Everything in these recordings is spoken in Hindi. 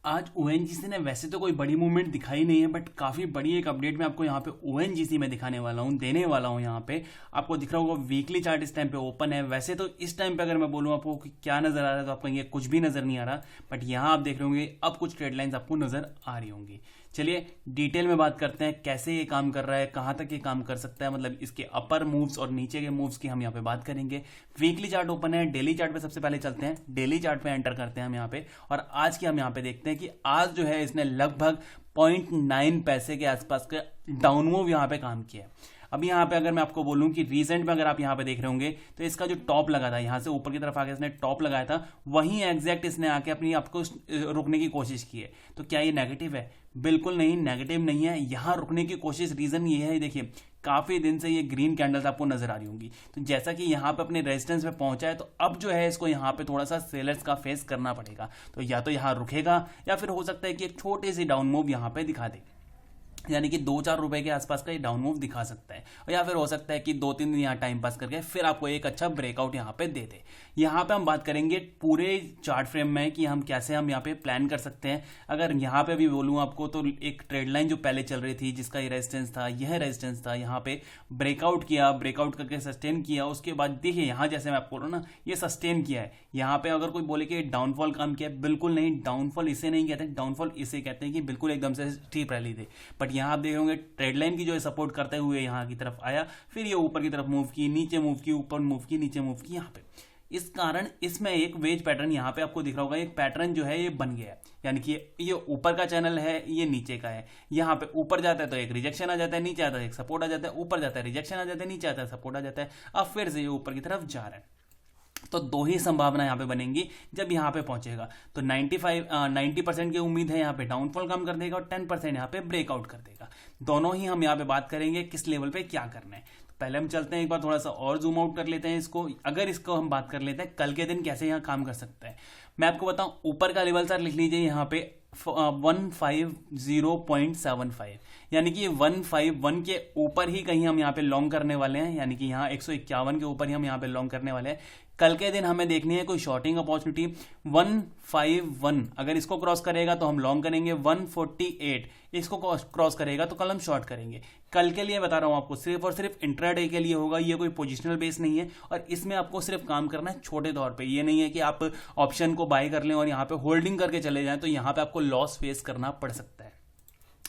आज ओएनजीसी ने वैसे तो कोई बड़ी मूवमेंट दिखाई नहीं है, बट काफ़ी बड़ी एक अपडेट मैं आपको यहाँ पे ओएनजीसी में दिखाने वाला हूँ, देने वाला हूँ। यहाँ पे आपको दिख रहा होगा वीकली चार्ट इस टाइम पे ओपन है। वैसे तो इस टाइम पे अगर मैं बोलूँ आपको कि क्या नज़र आ रहा है तो आप कहेंगे कुछ भी नज़र नहीं आ रहा, बट यहाँ आप देख रहे होंगे अब कुछ ट्रेड लाइन्स आपको नज़र आ रही होंगी। चलिए डिटेल में बात करते हैं कैसे ये काम कर रहा है, कहाँ तक ये काम कर सकता है, मतलब इसके अपर मूव्स और नीचे के मूव्स की हम यहाँ पे बात करेंगे। वीकली चार्ट ओपन है, डेली चार्ट पे सबसे पहले चलते हैं, डेली चार्ट पे एंटर करते हैं हम यहाँ पे, और आज की हम यहाँ पे देखते हैं कि आज जो है इसने लगभग 0.9 पैसे के आसपास का डाउन मूव यहाँ पे काम किया है। अब यहाँ पे अगर मैं आपको बोलूं कि रीसेंट में अगर आप यहाँ पे देख रहे होंगे तो इसका जो टॉप लगा था, यहाँ से ऊपर की तरफ आके इसने टॉप लगाया था, वहीं एग्जैक्ट इसने आके अपनी आपको रुकने की कोशिश की है। तो क्या ये नेगेटिव है? बिल्कुल नहीं, नेगेटिव नहीं है। यहाँ रुकने की कोशिश रीजन ये है, देखिए काफी दिन से ये ग्रीन कैंडल्स आपको नजर आ रही होंगी। तो जैसा कि यहाँ पे अपने रेजिस्टेंस पे पहुंचा है, तो अब जो है इसको यहाँ पे थोड़ा सा सेलर्स का फेस करना पड़ेगा। तो या तो यहाँ रुकेगा या फिर हो सकता है कि एक छोटी सी डाउन मूव यहाँ पे दिखा दे, यानी कि 2-4 रुपए के आसपास का ये डाउन मूव दिखा सकता है। और या फिर हो सकता है कि 2-3 दिन यहाँ टाइम पास करके फिर आपको एक अच्छा ब्रेकआउट यहाँ पे दे दे। यहाँ पे हम बात करेंगे पूरे चार्ट फ्रेम में कि हम कैसे हम यहाँ पे प्लान कर सकते हैं। अगर यहाँ पे भी बोलूँ आपको तो एक ट्रेड लाइन जो पहले चल रही थी जिसका ये रेजिस्टेंस था, यह रेजिस्टेंस था, यहाँ पे ब्रेकआउट किया, ब्रेकआउट करके सस्टेन किया, उसके बाद देखिए यहाँ जैसे मैं आपको बोल रहा हूँ ना, ये सस्टेन किया है। यहाँ पे अगर कोई बोले कि डाउनफॉल काम किया है, बिल्कुल नहीं, डाउनफॉल इसे नहीं कहते, डाउनफॉल इसे कहते हैं कि बिल्कुल एकदम से स्टीप रैली दे। बट यहाँ आप देख रहे होंगे ट्रेड लाइन की जो है सपोर्ट करते हुए यहाँ की तरफ आया, फिर ये ऊपर की तरफ मूव की, नीचे मूव की, ऊपर मूव की, नीचे मूव की यहाँ पे। इस कारण इसमें एक वेज पैटर्न यहाँ पे आपको दिख रहा होगा, एक पैटर्न जो है ये बन गया है। यानी कि ये ऊपर का चैनल है, ये नीचे का है। यहाँ पे ऊपर जाता है तो एक रिजेक्शन आ जाता है, नीचे आता है एक सपोर्ट आ जाता है, ऊपर जाता है रिजेक्शन आ जाता है, नीचे आता है सपोर्ट आ जाता है। अब फिर से ये ऊपर की तरफ जा रहा है। तो दो ही संभावना यहाँ पे बनेंगी जब यहाँ पे पहुंचेगा। तो 90% की उम्मीद है यहाँ पे डाउनफॉल कम कर देगा और 10% यहाँ पे ब्रेकआउट कर देगा। दोनों ही हम यहाँ पे बात करेंगे किस लेवल पे क्या करना है। तो पहले हम चलते हैं, एक बार थोड़ा सा और जूम आउट कर लेते हैं इसको। अगर इसको हम बात कर लेते हैं कल के दिन कैसे यहाँ काम कर सकता है, मैं आपको बताऊं। ऊपर का लेवल सर लिख लीजिए यहाँ पे 150.75, यानी कि 151 के ऊपर ही कहीं हम यहाँ पे लॉन्ग करने वाले हैं, यानी कि यहाँ 151 के ऊपर ही हम यहाँ पे लॉन्ग करने वाले हैं। कल के दिन हमें देखनी है कोई शॉर्टिंग अपॉर्चुनिटी 151, अगर इसको क्रॉस करेगा तो हम लॉन्ग करेंगे। 148 इसको क्रॉस करेगा तो कल हम शॉर्ट करेंगे। कल के लिए बता रहा हूं आपको, सिर्फ और सिर्फ इंट्राडे के लिए होगा, ये कोई पोजिशनल बेस नहीं है। और इसमें आपको सिर्फ काम करना है छोटे तौर पे। ये नहीं है कि आप ऑप्शन को बाय कर लें और यहाँ पे होल्डिंग करके चले जाएं, तो यहाँ पे आपको लॉस फेस करना पड़ सकता है।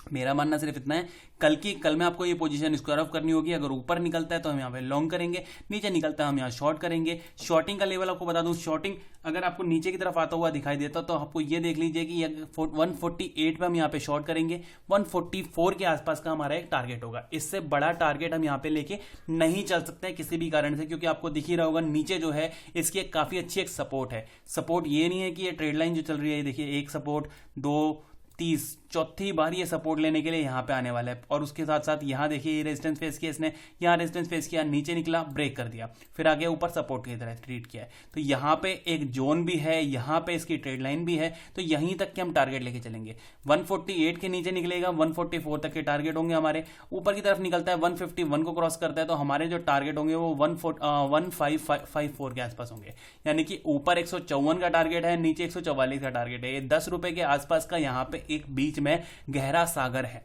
मेरा मानना सिर्फ इतना है, कल में आपको ये पोजीशन स्क्वायर ऑफ करनी होगी। अगर ऊपर निकलता है तो हम यहाँ पे लॉन्ग करेंगे, नीचे निकलता है हम यहाँ शॉर्ट करेंगे। शॉर्टिंग का लेवल आपको बता दूं, शॉर्टिंग अगर आपको नीचे की तरफ आता हुआ दिखाई देता तो आपको ये देख लीजिए कि 148 पे हम यहाँ पे शॉर्ट करेंगे। 144 के आसपास का हमारा एक टारगेट होगा। इससे बड़ा टारगेट हम यहाँ पे लेके नहीं चल सकते हैं किसी भी कारण से, क्योंकि आपको दिख ही रहा होगा नीचे जो है इसकी एक काफी अच्छी एक सपोर्ट है। सपोर्ट ये नहीं है कि ये ट्रेड लाइन जो चल रही है, देखिए एक सपोर्ट, 2, 30, चौथी बार ये सपोर्ट लेने के लिए यहाँ पे आने वाला है। और उसके साथ साथ यहाँ देखिए ये रेजिस्टेंस फेस किया इसने, यहाँ रेजिस्टेंस फेस किया, नीचे निकला, ब्रेक कर दिया, फिर आगे ऊपर सपोर्ट की तरह ट्रीट किया है। तो यहाँ पे एक जोन भी है, यहाँ पे इसकी ट्रेड लाइन भी है, तो यहीं तक के हम टारगेट लेके चलेंगे। 148 के नीचे निकलेगा, 144 तक के टारगेट होंगे हमारे। ऊपर की तरफ निकलता है 151 को क्रॉस करता है तो हमारे जो टारगेट होंगे वो 1554 के आसपास होंगे। यानी कि ऊपर 154 का टारगेट है, नीचे 144 का टारगेट है। ये 10 रुपए के आसपास का यहाँ पे एक बीच में गहरा सागर है।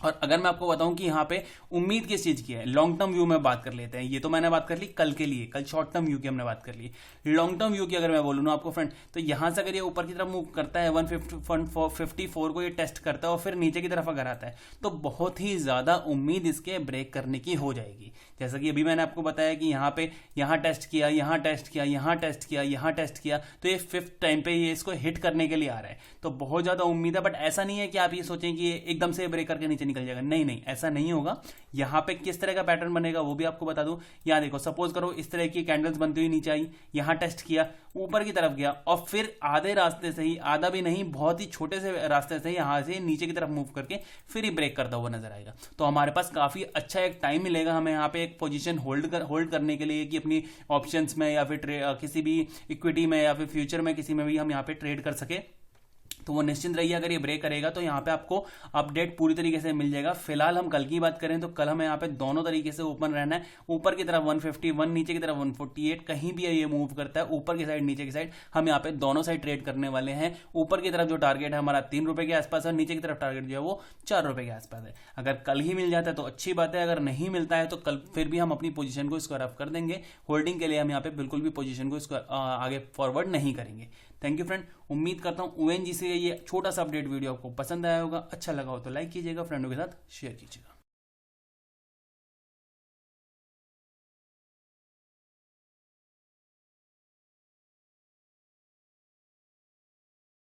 और अगर मैं आपको बताऊं कि यहाँ पे उम्मीद किस चीज की है, लॉन्ग टर्म व्यू में बात कर लेते हैं। ये तो मैंने बात कर ली कल के लिए, कल शॉर्ट टर्म व्यू की हमने बात कर ली। लॉन्ग टर्म व्यू की अगर मैं बोलूँ ना आपको फ्रेंड, तो यहां से अगर ये ऊपर की तरफ मूव करता है 154 को ये टेस्ट करता है और फिर नीचे की तरफ अगर आता है तो बहुत ही ज्यादा उम्मीद इसके ब्रेक करने की हो जाएगी। जैसा कि अभी मैंने आपको बताया कि यहाँ पे यहाँ टेस्ट किया, यहाँ टेस्ट किया, यहाँ टेस्ट किया, यहाँ टेस्ट किया, तो ये 5th टाइम पे ये इसको हिट करने के लिए आ रहा है। तो बहुत ज्यादा उम्मीद है, बट ऐसा नहीं है कि आप ये सोचें कि ये एकदम से ब्रेक करके नीचे निकल जाएगा। नहीं नहीं, ऐसा नहीं होगा। यहाँ पे किस तरह का पैटर्न बनेगा वो भी आपको बता दूं। यहाँ देखो, सपोज करो इस तरह की कैंडल्स बनती हुई नीचे आई, यहाँ टेस्ट किया, ऊपर की तरफ गया और फिर आधे रास्ते से ही, आधा भी नहीं, बहुत ही छोटे से रास्ते से यहाँ से नीचे की तरफ मूव करके फिर ही ब्रेक करता हुआ नजर आएगा। तो हमारे पास काफी अच्छा एक टाइम मिलेगा हमें यहाँ पे एक पोजीशन होल्ड करने के लिए, कि अपनी ऑप्शंस में या फिर किसी भी इक्विटी में या फिर फ्यूचर में किसी में भी हम यहाँ पे ट्रेड कर सके। तो वो निश्चिंत रहिए, अगर ये ब्रेक करेगा तो यहाँ पे आपको अपडेट पूरी तरीके से मिल जाएगा। फिलहाल हम कल की बात करें तो कल हमें यहाँ पे दोनों तरीके से ओपन रहना है, ऊपर की तरफ 151, नीचे की तरफ 148, कहीं भी ये मूव करता है ऊपर की साइड नीचे की साइड, हम यहाँ पे दोनों साइड ट्रेड करने वाले हैं। ऊपर की तरफ जो टारगेट है हमारा 3 रुपए के आसपास है, नीचे की तरफ टारगेट जो है वो 4 रुपए के आसपास है। अगर कल ही मिल जाता है तो अच्छी बात है, अगर नहीं मिलता है तो कल फिर भी हम अपनी पोजीशन को स्क्वायर अप कर देंगे। होल्डिंग के लिए हम यहाँ पे बिल्कुल भी पोजीशन को आगे फॉरवर्ड नहीं करेंगे। थैंक यू फ्रेंड, उम्मीद करता हूँ ओएनजीसी का ये छोटा सा अपडेट वीडियो आपको पसंद आया होगा। अच्छा लगा हो तो लाइक कीजिएगा, फ्रेंडों के साथ शेयर कीजिएगा।